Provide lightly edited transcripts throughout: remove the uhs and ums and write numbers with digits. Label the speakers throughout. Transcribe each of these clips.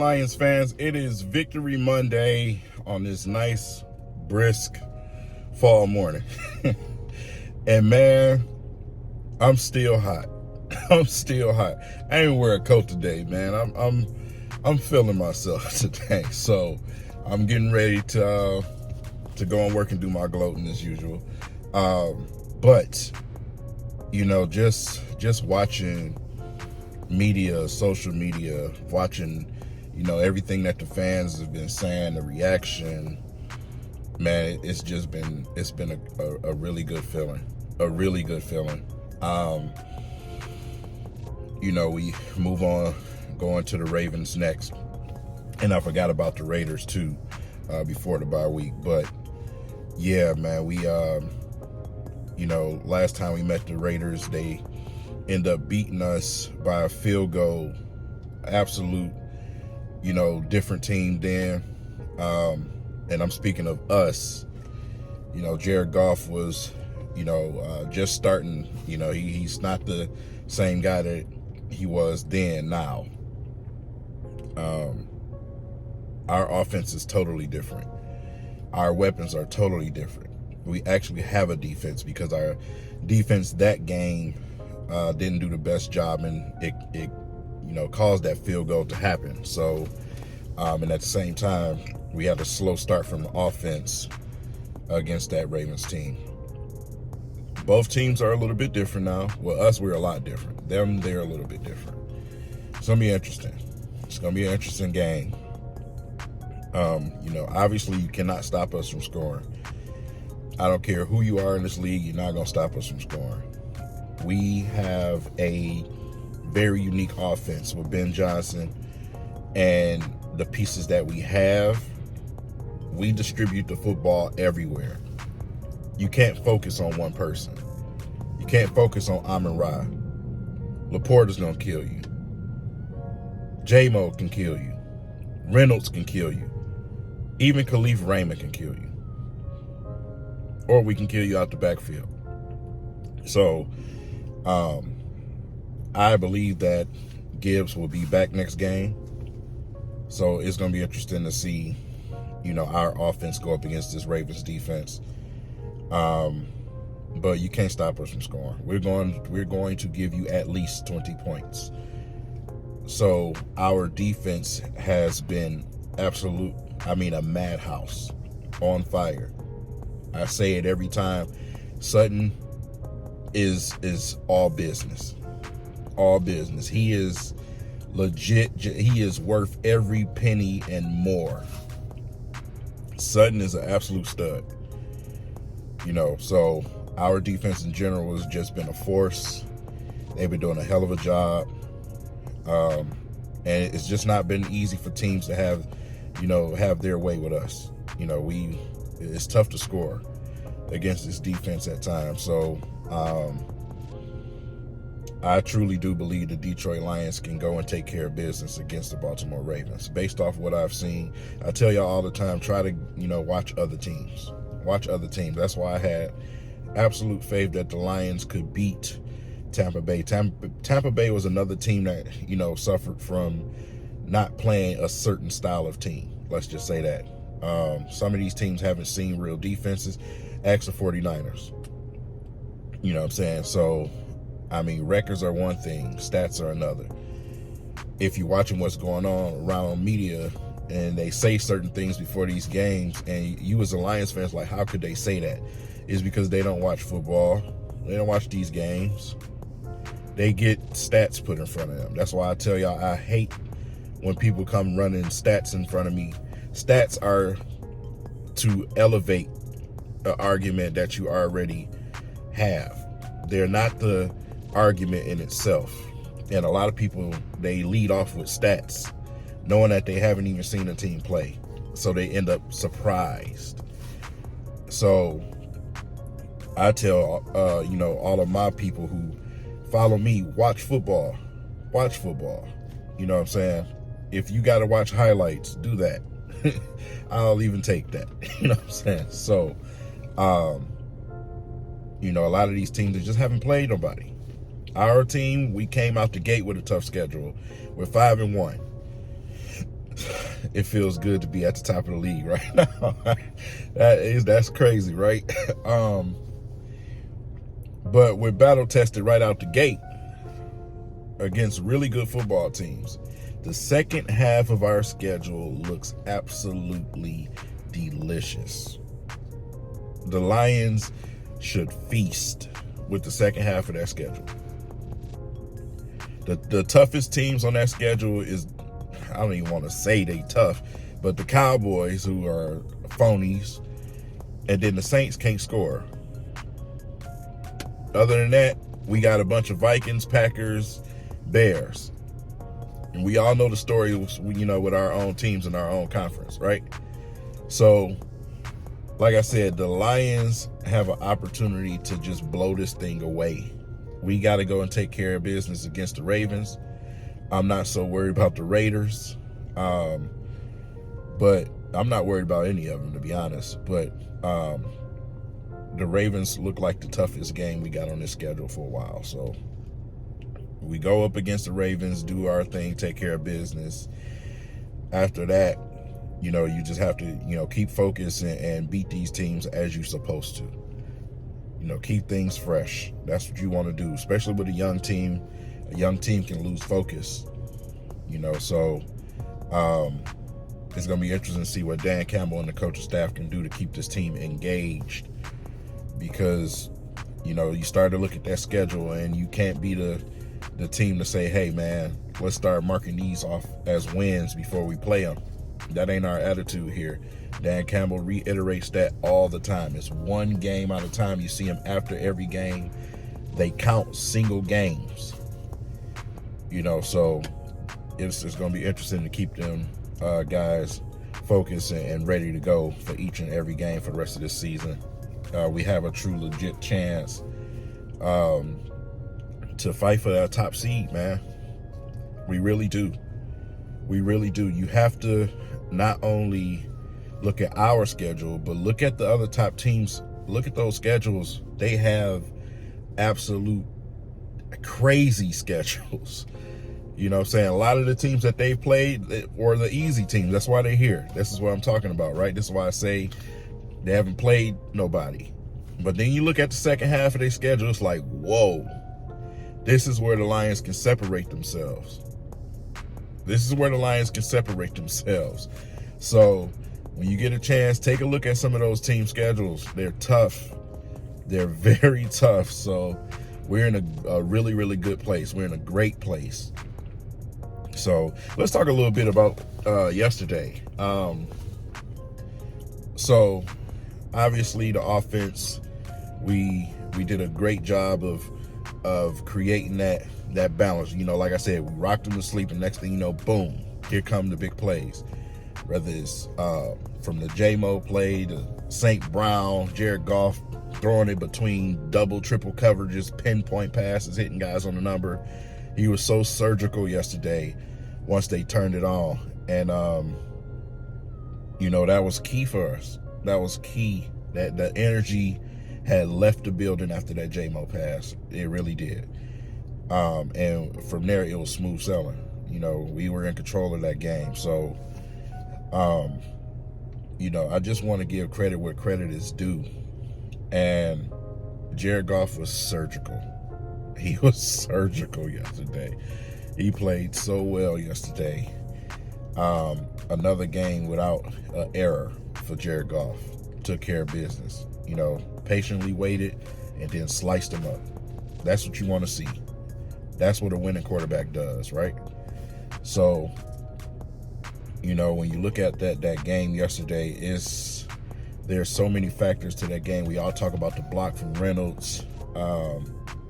Speaker 1: Lions fans? It is Victory Monday on this nice, brisk fall morning. And man, I'm still hot. I'm still hot. I ain't wear a coat today, man. I'm feeling myself today. So I'm getting ready to go and work and do my gloating as usual. But you know, just watching media, social media, watching, you know, everything that the fans have been saying, the reaction, man, it's been a really good feeling, you know, we move on, going to the Ravens next, and I forgot about the Raiders too, before the bye week. But yeah, man, we you know, last time we met the Raiders, they end up beating us by a field goal. Absolute, you know, different team then. And I'm speaking of us. You know, Jared Goff was, you know, just starting. You know, he's not the same guy that he was then now. Our offense is totally different. Our weapons are totally different. We actually have a defense, because our defense that game didn't do the best job, and it you know, caused that field goal to happen. So and at the same time, we had a slow start from the offense against that Ravens team. Both teams are a little bit different now. Well, us, we're a lot different. Them, they're a little bit different. It's gonna be interesting. It's gonna be an interesting game. You know, obviously you cannot stop us from scoring. I don't care who you are in this league, you're not gonna stop us from scoring. We have a very unique offense with Ben Johnson, and the pieces that we have, we distribute the football everywhere. You can't focus on one person. You can't focus on Amon-Ra. Laporta's gonna kill you. J-Mo can kill you. Reynolds can kill you. Even Khalif Raymond can kill you. Or we can kill you out the backfield. So I believe that Gibbs will be back next game. So it's going to be interesting to see, you know, our offense go up against this Ravens defense. But you can't stop us from scoring. We're going to give you at least 20 points. So our defense has been a madhouse, on fire. I say it every time. Sutton is all business. All business. He is legit. He is worth every penny and more. Sutton is an absolute stud. You know, so our defense in general has just been a force. They've been doing a hell of a job. And it's just not been easy for teams to have their way with us. You know, it's tough to score against this defense at times. So I truly do believe the Detroit Lions can go and take care of business against the Baltimore Ravens. Based off what I've seen, I tell y'all all the time, try to, you know, watch other teams. Watch other teams. That's why I had absolute faith that the Lions could beat Tampa Bay. Tampa Bay was another team that, you know, suffered from not playing a certain style of team. Let's just say that. Some of these teams haven't seen real defenses. Ask the 49ers. You know what I'm saying? So, I mean, records are one thing, stats are another. If you're watching what's going on around media and they say certain things before these games, and you as a Lions fan, like, how could they say that? It's because they don't watch football. They don't watch these games. They get stats put in front of them. That's why I tell y'all, I hate when people come running stats in front of me. Stats are to elevate an argument that you already have. They're not the argument in itself. And a lot of people, they lead off with stats knowing that they haven't even seen a team play, so they end up surprised. So I tell you know, all of my people who follow me, watch football. You know what I'm saying? If you got to watch highlights, do that. I'll even take that. You know what I'm saying? So you know, a lot of these teams that just haven't played nobody. Our team, we came out the gate with a tough schedule. We're 5-1. it feels good to be at the top of the league right now. That's crazy, right? But we're battle tested right out the gate against really good football teams. The second half of our schedule looks absolutely delicious. The Lions should feast with the second half of their schedule. The toughest teams on that schedule is, I don't even want to say they tough, but the Cowboys, who are phonies, and then the Saints can't score. Other than that, we got a bunch of Vikings, Packers, Bears. And we all know the story, with our own teams in our own conference, right? So, like I said, the Lions have an opportunity to just blow this thing away. We got to go and take care of business against the Ravens. I'm not so worried about the Raiders. But I'm not worried about any of them, to be honest. But the Ravens look like the toughest game we got on this schedule for a while. So we go up against the Ravens, do our thing, take care of business. After that, you just have to, keep focused and beat these teams as you're supposed to. Keep things fresh. That's what you want to do, especially with a young team. A young team can lose focus, so it's going to be interesting to see what Dan Campbell and the coaching staff can do to keep this team engaged, because, you start to look at that schedule and you can't be the team to say, hey, man, let's start marking these off as wins before we play them. That ain't our attitude here. Dan Campbell reiterates that all the time. It's one game at a time. You see him after every game. They count single games. So it's going to be interesting to keep them guys focused and ready to go for each and every game for the rest of this season. We have a true legit chance to fight for that top seed, man. We really do. We really do. You have to not only look at our schedule, but look at the other top teams. Look at those schedules. They have absolute crazy schedules. You know what I'm saying? A lot of the teams that they've played were the easy teams. That's why they're here. This is what I'm talking about, right? This is why I say they haven't played nobody. But then you look at the second half of their schedule, it's like, whoa, this is where the Lions can separate themselves. This is where the Lions can separate themselves. So when you get a chance, take a look at some of those team schedules. They're tough. They're very tough. So we're in a really, really good place. We're in a great place. So let's talk a little bit about yesterday. So obviously the offense, we did a great job of creating that balance. Like I said, we rocked them to sleep, and next thing you know, boom, here come the big plays. Whether it's from the J-Mo play to St. Brown, Jared Goff throwing it between double, triple coverages, pinpoint passes, hitting guys on the number. He was so surgical yesterday once they turned it on. And, that was key for us. That was key. That the energy had left the building after that J-Mo pass. It really did. And from there, it was smooth sailing. We were in control of that game. So, I just want to give credit where credit is due. And Jared Goff was surgical. He was surgical yesterday. He played so well yesterday. Another game without an error for Jared Goff. Took care of business. Patiently waited and then sliced him up. That's what you want to see. That's what a winning quarterback does, right? So, when you look at that game yesterday, there's so many factors to that game. We all talk about the block from Reynolds.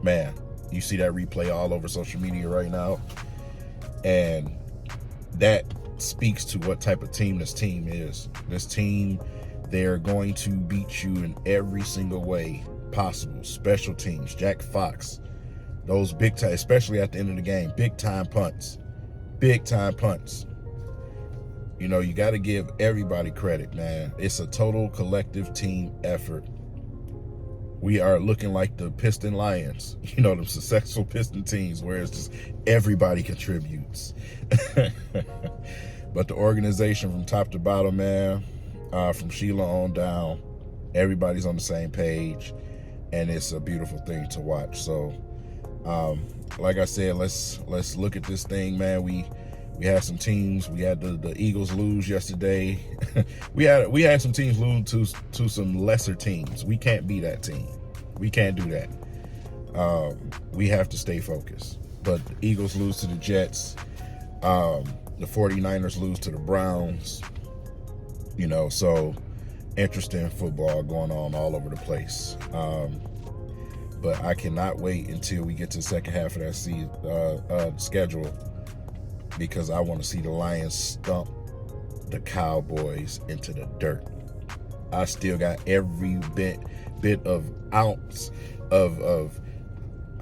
Speaker 1: Man, you see that replay all over social media right now. And that speaks to what type of team this team is. This team, they're going to beat you in every single way possible. Special teams, Jack Fox, those big time, especially at the end of the game, big time punts. Big time punts. You got to give everybody credit, man. It's a total collective team effort. We are looking like the Piston Lions, the successful Piston teams, where it's just everybody contributes. But the organization from top to bottom, man, from Sheila on down, everybody's on the same page, and it's a beautiful thing to watch. So, like I said, let's look at this thing, man. We had some teams. We had the Eagles lose yesterday. we had some teams lose to some lesser teams. We can't be that team. We can't do that. We have to stay focused. But the Eagles lose to the Jets. The 49ers lose to the Browns. You know, so interesting football going on all over the place. But I cannot wait until we get to the second half of that schedule, because I want to see the Lions stump the Cowboys into the dirt. I still got every bit of ounce of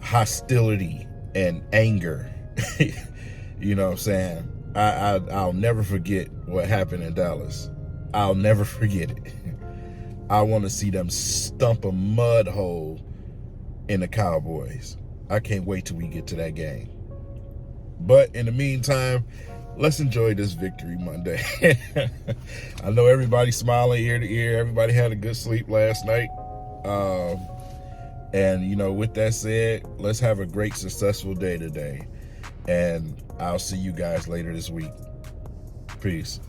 Speaker 1: hostility and anger. You know what I'm saying? I'll never forget what happened in Dallas. I'll never forget it. I want to see them stump a mud hole in the Cowboys. I can't wait till we get to that game. But in the meantime, let's enjoy this Victory Monday. I know everybody's smiling ear to ear. Everybody had a good sleep last night. And, you know, with that said, let's have a great, successful day today. And I'll see you guys later this week. Peace.